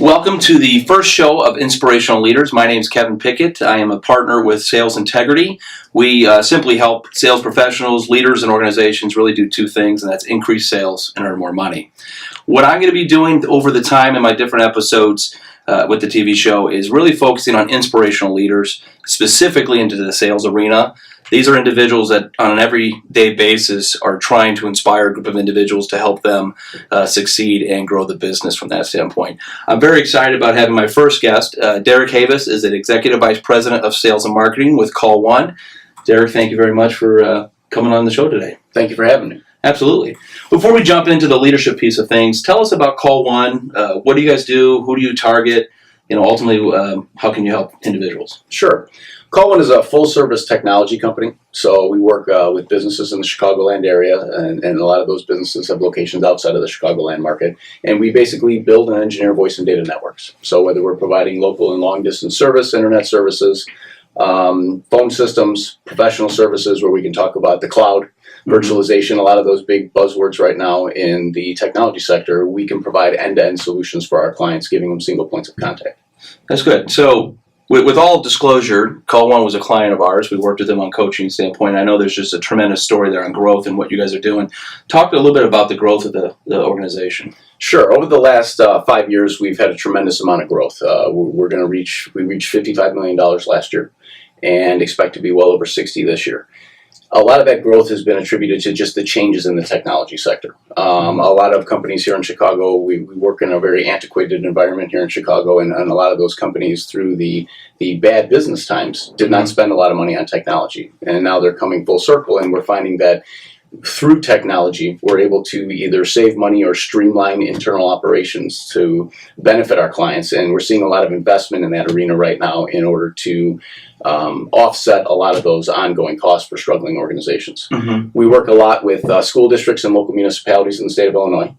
Welcome to the first show of Inspirational Leaders. My name is Kevin Pickett. I am a partner with Sales Integrity. We simply help sales professionals, leaders, and organizations really do two things, and that's increase sales and earn more money. What I'm going to be doing over the time in my different episodes with the TV show is really focusing on inspirational leaders, specifically into the sales arena. These are individuals that on an everyday basis are trying to inspire a group of individuals to help them succeed and grow the business from that standpoint. I'm very excited about having my first guest. Derrick Havis is an Executive Vice President of Sales and Marketing with Call One. Derrick, thank you very much for coming on the show today. Thank you for having me. Absolutely. Before we jump into the leadership piece of things, tell us about Call One. What do you guys do? Who do you target? Ultimately, how can you help individuals? Sure. Call One is a full-service technology company, so we work with businesses in the Chicagoland area, and a lot of those businesses have locations outside of the Chicagoland market, and we basically build and engineer voice and data networks. So whether we're providing local and long-distance service, internet services, phone systems, professional services where we can talk about the cloud, virtualization, a lot of those big buzzwords right now in the technology sector, we can provide end-to-end solutions for our clients, giving them single points of contact. That's good. So with all disclosure, Call One was a client of ours. We worked with them on coaching standpoint. I know there's just a tremendous story there on growth and what you guys are doing. Talk a little bit about the growth of the organization. Sure. Over the last 5 years, we've had a tremendous amount of growth. We reached $55 million last year and expect to be well over 60 this year. A lot of that growth has been attributed to just the changes in the technology sector. A lot of companies here in Chicago, we work in a very antiquated environment here in Chicago, and a lot of those companies through the bad business times did not spend a lot of money on technology. And now they're coming full circle, and we're finding that through technology, we're able to either save money or streamline internal operations to benefit our clients. And we're seeing a lot of investment in that arena right now in order to offset a lot of those ongoing costs for struggling organizations. We work a lot with school districts and local municipalities in the state of Illinois.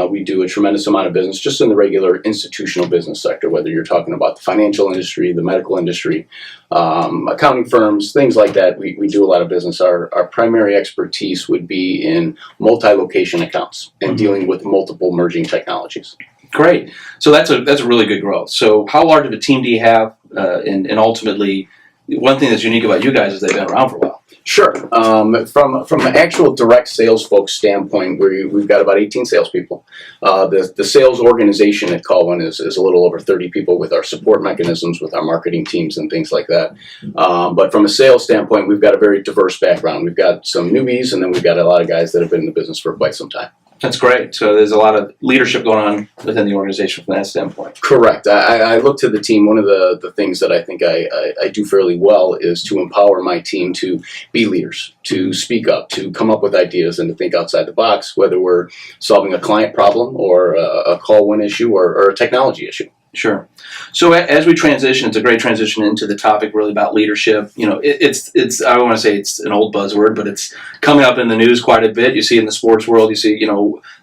We do a tremendous amount of business just in the regular institutional business sector, whether you're talking about the financial industry, the medical industry, accounting firms, things like that. We do a lot of business. Our primary expertise would be in multi-location accounts and dealing with multiple merging technologies. Great. So that's a really good growth. So how large of a team do you have? And ultimately, one thing that's unique about you guys is they've been around for a while. Sure. From an actual direct sales folks standpoint, we've got about 18 salespeople. The sales organization at Call One is a little over 30 people with our support mechanisms, with our marketing teams and things like that. But from a sales standpoint, we've got a very diverse background. We've got some newbies, and then we've got a lot of guys that have been in the business for quite some time. That's great. So there's a lot of leadership going on within the organization from that standpoint. Correct. I look to the team. One of the things that I think I do fairly well is to empower my team to be leaders, to speak up, to come up with ideas, and to think outside the box, whether we're solving a client problem or a Call One issue or a technology issue. Sure. So as we transition, it's a great transition into the topic really about leadership. It's I don't want to say it's an old buzzword, but it's coming up in the news quite a bit. You see in the sports world, you see,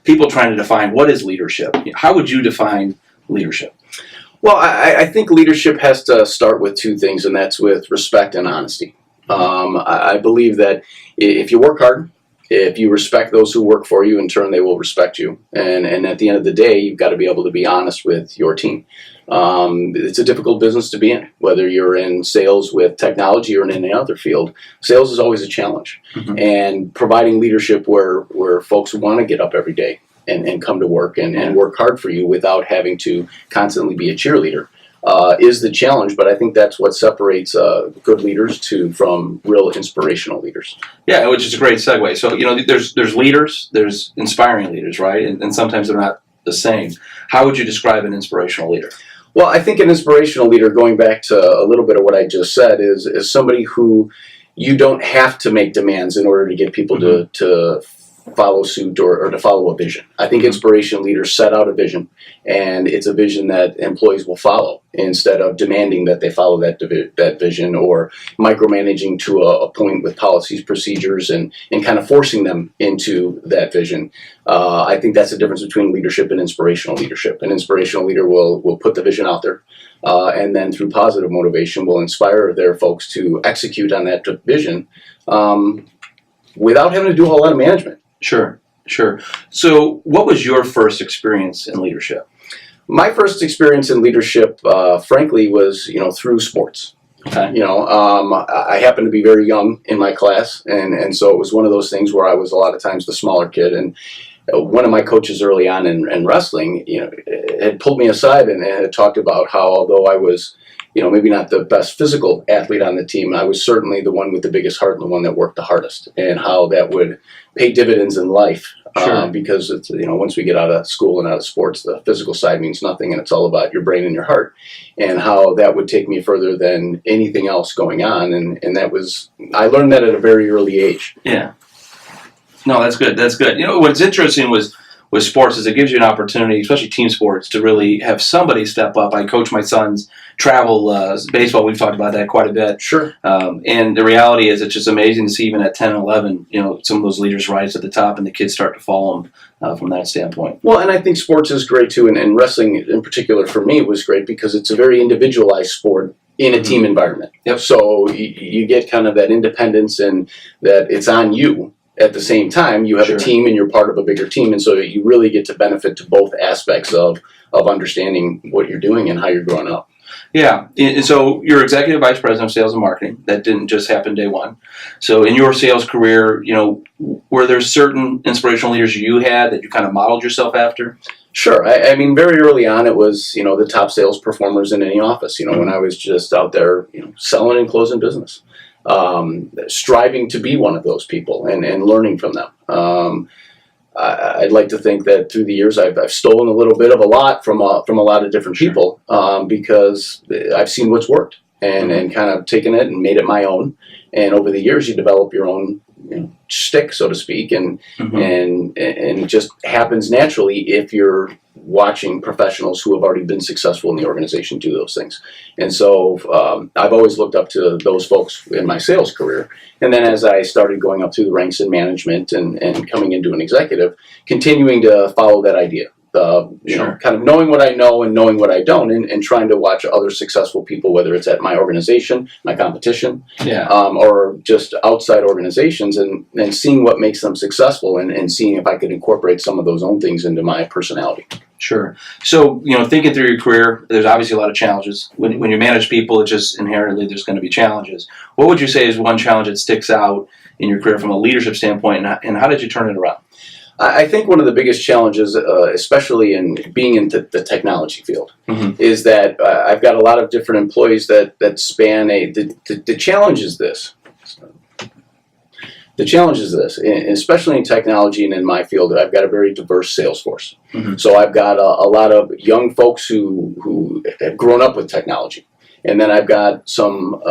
people trying to define what is leadership. How would you define leadership? Well, I think leadership has to start with two things, and that's with respect and honesty. I believe that if you work hard, if you respect those who work for you, in turn, they will respect you. And at the end of the day, you've got to be able to be honest with your team. It's a difficult business to be in, whether you're in sales with technology or in any other field. Sales is always a challenge. And providing leadership where folks want to get up every day and come to work and work hard for you without having to constantly be a cheerleader is the challenge, but I think that's what separates good leaders from real inspirational leaders. Yeah, which is a great segue. So, there's leaders, there's inspiring leaders, right? And sometimes they're not the same. How would you describe an inspirational leader? Well, I think an inspirational leader, going back to a little bit of what I just said, is somebody who you don't have to make demands in order to get people to follow suit or to follow a vision. I think inspirational leaders set out a vision, and it's a vision that employees will follow instead of demanding that they follow that vision or micromanaging to a point with policies, procedures, and kind of forcing them into that vision. I think that's the difference between leadership and inspirational leadership. An inspirational leader will put the vision out there, and then through positive motivation will inspire their folks to execute on that vision without having to do a whole lot of management. Sure. So what was your first experience in leadership? My first experience in leadership, frankly, was through sports. Okay. I happened to be very young in my class, and so it was one of those things where I was a lot of times the smaller kid. And one of my coaches early on in wrestling, had pulled me aside and had talked about how, although I was, maybe not the best physical athlete on the team, I was certainly the one with the biggest heart and the one that worked the hardest, and how that would pay dividends in life. Sure. Because it's, once we get out of school and out of sports, the physical side means nothing, and it's all about your brain and your heart, and how that would take me further than anything else going on. And that was, I learned that at a very early age. Yeah. No, that's good. That's good. What's interesting with sports is it gives you an opportunity, especially team sports, to really have somebody step up. I coach my son's travel baseball. We've talked about that quite a bit. Sure. And the reality is it's just amazing to see even at 10 and 11, some of those leaders rise at the top and the kids start to follow them from that standpoint. Well, and I think sports is great too, and wrestling in particular for me was great because it's a very individualized sport in a team environment. Yep. So you get kind of that independence and that it's on you. At the same time, you have Sure. a team and you're part of a bigger team, and so you really get to benefit to both aspects of understanding what you're doing and how you're growing up. Yeah, and so you're executive vice president of sales and marketing. That didn't just happen day one. So in your sales career, were there certain inspirational leaders you had that you kind of modeled yourself after? Sure. I mean, very early on, it was, the top sales performers in any office, when I was just out there, selling and closing business. Striving to be one of those people and learning from them. I'd like to think that through the years I've stolen a little bit of a lot from a lot of different people because I've seen what's worked and kind of taken it and made it my own. And over the years, you develop your own shtick, so to speak, and it just happens naturally if you're watching professionals who have already been successful in the organization do those things. And so I've always looked up to those folks in my sales career. And then as I started going up through the ranks in management and coming into an executive, continuing to follow that idea. Sure. Kind of knowing what I know and knowing what I don't, and trying to watch other successful people, whether it's at my organization, my competition, or just outside organizations, and seeing what makes them successful and seeing if I could incorporate some of those own things into my personality. Sure. So, thinking through your career, there's obviously a lot of challenges. When you manage people, it's just inherently there's going to be challenges. What would you say is one challenge that sticks out in your career from a leadership standpoint, and how did you turn it around? I think one of the biggest challenges, especially in being in the technology field, is that I've got a lot of different employees that span the challenge is this. The challenge is this, especially in technology and in my field, I've got a very diverse sales force. So I've got a lot of young folks who have grown up with technology. And then I've got some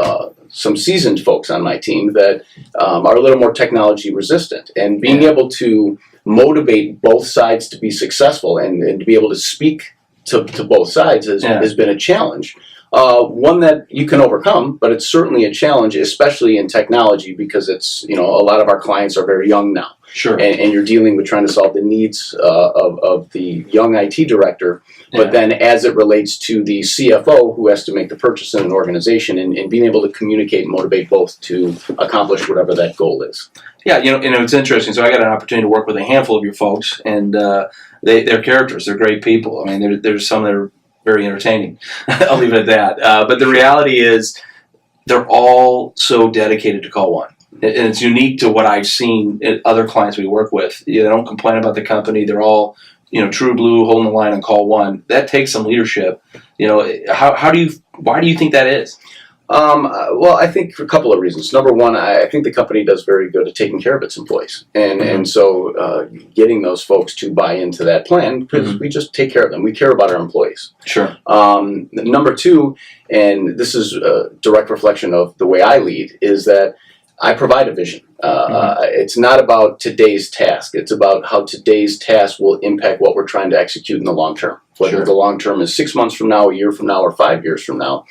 seasoned folks on my team that are a little more technology resistant. And being able to motivate both sides to be successful and to be able to speak to both sides has been a challenge. One that you can overcome, but it's certainly a challenge, especially in technology, because it's, a lot of our clients are very young now. Sure. And you're dealing with trying to solve the needs of the young IT director, but then as it relates to the CFO who has to make the purchase in an organization and being able to communicate and motivate both to accomplish whatever that goal is. Yeah, it's interesting. So I got an opportunity to work with a handful of your folks, and they're characters. They're great people. I mean, there's some that are very entertaining. I'll leave it at that. But the reality is they're all so dedicated to call one. And it's unique to what I've seen in other clients we work with. They don't complain about the company. They're all, true blue, holding the line on call one. That takes some leadership. Why do you think that is? Well, I think for a couple of reasons. Number one, I think the company does very good at taking care of its employees. And so getting those folks to buy into that plan, because we just take care of them. We care about our employees. Sure. Number two, and this is a direct reflection of the way I lead, is that I provide a vision. It's not about today's task. It's about how today's task will impact what we're trying to execute in the long term. Whether the long term is 6 months from now, a year from now, or 5 years from now.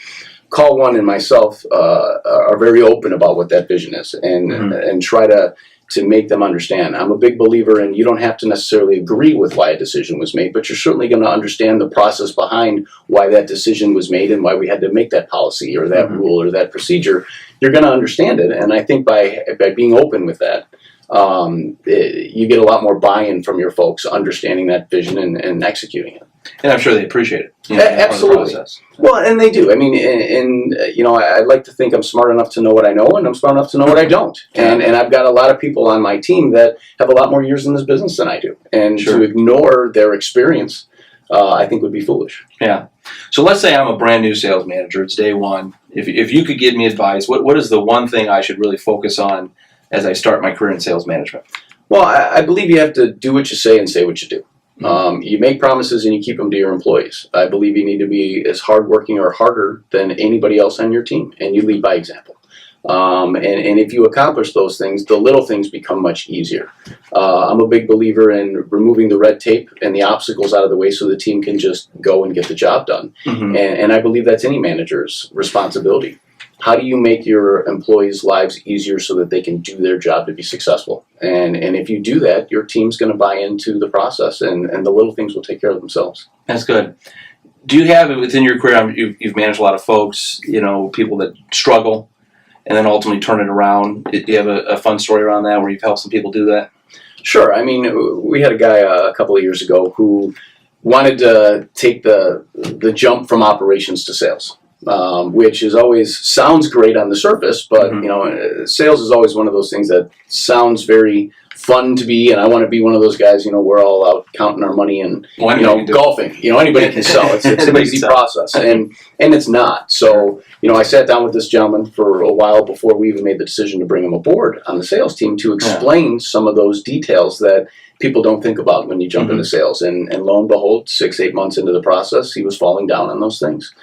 Call One and myself are very open about what that vision is and try to make them understand. I'm a big believer in you don't have to necessarily agree with why a decision was made, but you're certainly going to understand the process behind why that decision was made and why we had to make that policy or that rule or that procedure. You're going to understand it. And I think by being open with that, you get a lot more buy-in from your folks understanding that vision and executing it. And I'm sure they appreciate it. Absolutely. Well, and they do. I mean, and I like to think I'm smart enough to know what I know, and I'm smart enough to know what I don't. And I've got a lot of people on my team that have a lot more years in this business than I do. And to ignore their experience, I think would be foolish. Yeah. So let's say I'm a brand new sales manager. It's day one. If you could give me advice, what is the one thing I should really focus on as I start my career in sales management? Well, I believe you have to do what you say and say what you do. You make promises and you keep them to your employees. I believe you need to be as hardworking or harder than anybody else on your team, and you lead by example. And if you accomplish those things, the little things become much easier. I'm a big believer in removing the red tape and the obstacles out of the way so the team can just go and get the job done. And I believe that's any manager's responsibility. How do you make your employees' lives easier so that they can do their job to be successful? And if you do that, your team's going to buy into the process, and the little things will take care of themselves. That's good. Do you have within your career, you've managed a lot of folks, people that struggle and then ultimately turn it around. Do you have a fun story around that where you've helped some people do that? Sure. I mean, we had a guy a couple of years ago who wanted to take the jump from operations to sales. Which is always sounds great on the surface, but sales is always one of those things that sounds very fun to be, and I want to be one of those guys. We're all out counting our money and golfing. Anybody can sell. It's an easy process, and it's not. So I sat down with this gentleman for a while before we even made the decision to bring him aboard on the sales team to explain some of those details that people don't think about when you jump into sales. And lo and behold, 6-8 months into the process, he was falling down on those things.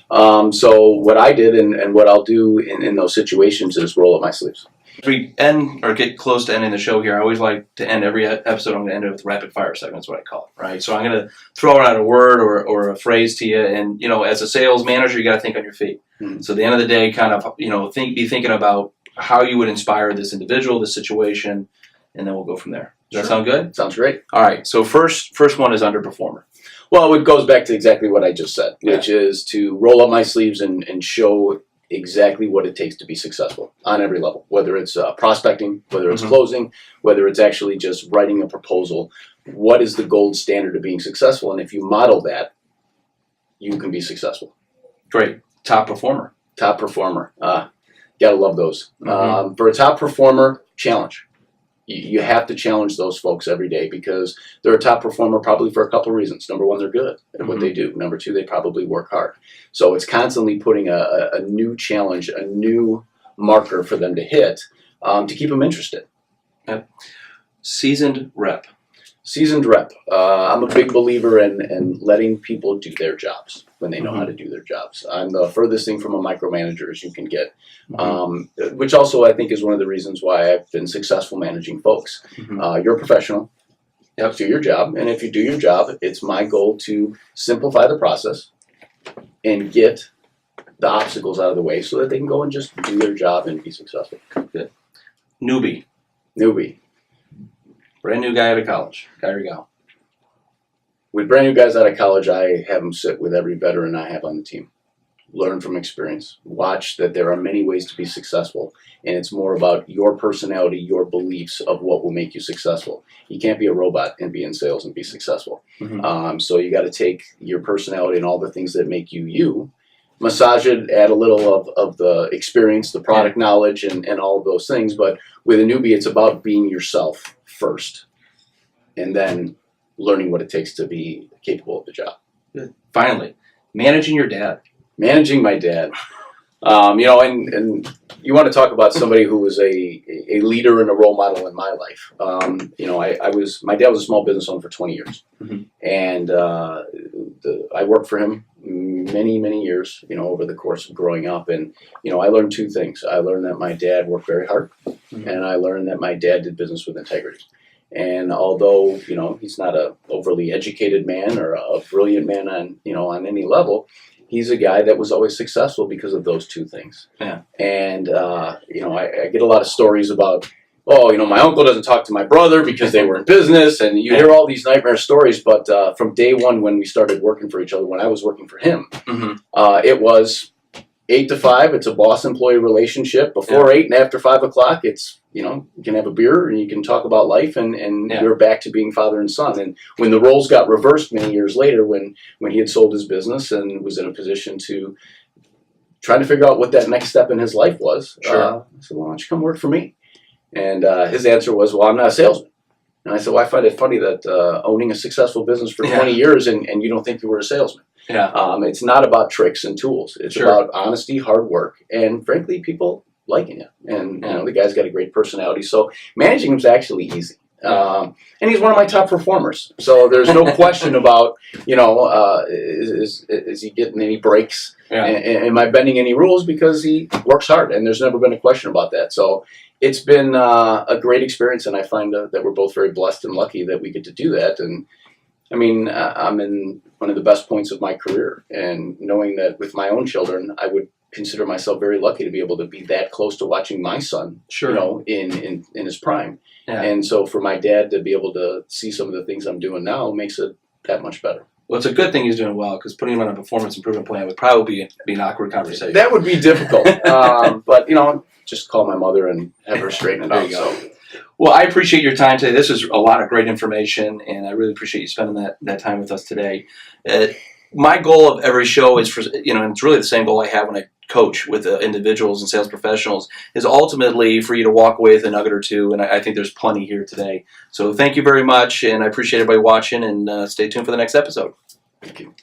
So what I did and what I'll do in those situations is roll up my sleeves. As we end or get close to ending the show here, I always like to end every episode. I'm going to end it with rapid fire segment. That's what I call it, right? So I'm going to throw out a word or a phrase to you, and as a sales manager, you got to think on your feet. So at the end of the day, kind of be thinking about how you would inspire this individual, this situation, and then we'll go from there. Does that sound good? Sounds great. All right. So first one is underperformer. Well, it goes back to exactly what I just said, which is to roll up my sleeves and show exactly what it takes to be successful on every level, whether it's prospecting, whether it's closing, whether it's actually just writing a proposal. What is the gold standard of being successful? And if you model that, you can be successful. Great. Top performer. Top performer. Gotta love those. For a top performer, challenge. You have to challenge those folks every day because they're a top performer probably for a couple reasons. Number one, they're good at what they do. Number two, they probably work hard. So it's constantly putting a new challenge, a new marker for them to hit to keep them interested. Seasoned rep. Seasoned rep. I'm a big believer in letting people do their jobs when they know how to do their jobs. I'm the furthest thing from a micromanager as you can get, which also I think is one of the reasons why I've been successful managing folks. You're a professional. Do your job, and if you do your job, it's my goal to simplify the process and get the obstacles out of the way so that they can go and just do their job and be successful. Good. Newbie. Brand new guy out of college. There you go. With brand new guys out of college, I have them sit with every veteran I have on the team. Learn from experience. Watch that there are many ways to be successful, and it's more about your personality, your beliefs of what will make you successable. You can't be a robot and be in sales and be successful. So you got to take your personality and all the things that make you you, massage it, add a little of the experience, the product knowledge, and all of those things. But with a newbie, it's about being yourself first, and then learning what it takes to be capable of the job. Good. Finally, managing your dad. Managing my dad. And you want to talk about somebody who was a leader and a role model in my life. My dad was a small business owner for 20 years. And I worked for him many, many years, over the course of growing up. And, I learned two things. I learned that my dad worked very hard, and I learned that my dad did business with integrity. And although, he's not a overly educated man or a brilliant man on any level, he's a guy that was always successful because of those two things. And, I get a lot of stories about, my uncle doesn't talk to my brother because they were in business, and you hear all these nightmare stories. But from day one, when we started working for each other, when I was working for him, it was 8 to 5. It's a boss-employee relationship. Before 8 and after 5 o'clock, it's you can have a beer and you can talk about life, and Yeah. you're back to being father and son. And when the roles got reversed many years later, when he had sold his business and was in a position to try to figure out what that next step in his life was, Sure. I said, well, why don't you come work for me? And his answer was, well, I'm not a salesman. And I said, well, I find it funny that owning a successful business for 20 years and you don't think you were a salesman. Yeah. It's not about tricks and tools. It's Sure. about honesty, hard work, and frankly, people liking you. And the guy's got a great personality. So managing him is actually easy. And he's one of my top performers. So there's no question about, is he getting any breaks? Yeah. Am I bending any rules? Because he works hard, and there's never been a question about that. So it's been a great experience, and I find that we're both very blessed and lucky that we get to do that. And I mean, I'm in one of the best points of my career, and knowing that with my own children, I would consider myself very lucky to be able to be that close to watching my son, Sure. in his prime. Yeah. And so for my dad to be able to see some of the things I'm doing now makes it that much better. Well, it's a good thing he's doing well, because putting him on a performance improvement plan would probably be an awkward conversation. That would be difficult. But, just call my mother and have her straighten it There out. you go. So. Well, I appreciate your time today. This is a lot of great information, and I really appreciate you spending that time with us today. My goal of every show is and it's really the same goal I have when I coach with individuals and sales professionals, is ultimately for you to walk away with a nugget or two, and I think there's plenty here today. So thank you very much, and I appreciate everybody watching, and stay tuned for the next episode. Thank you.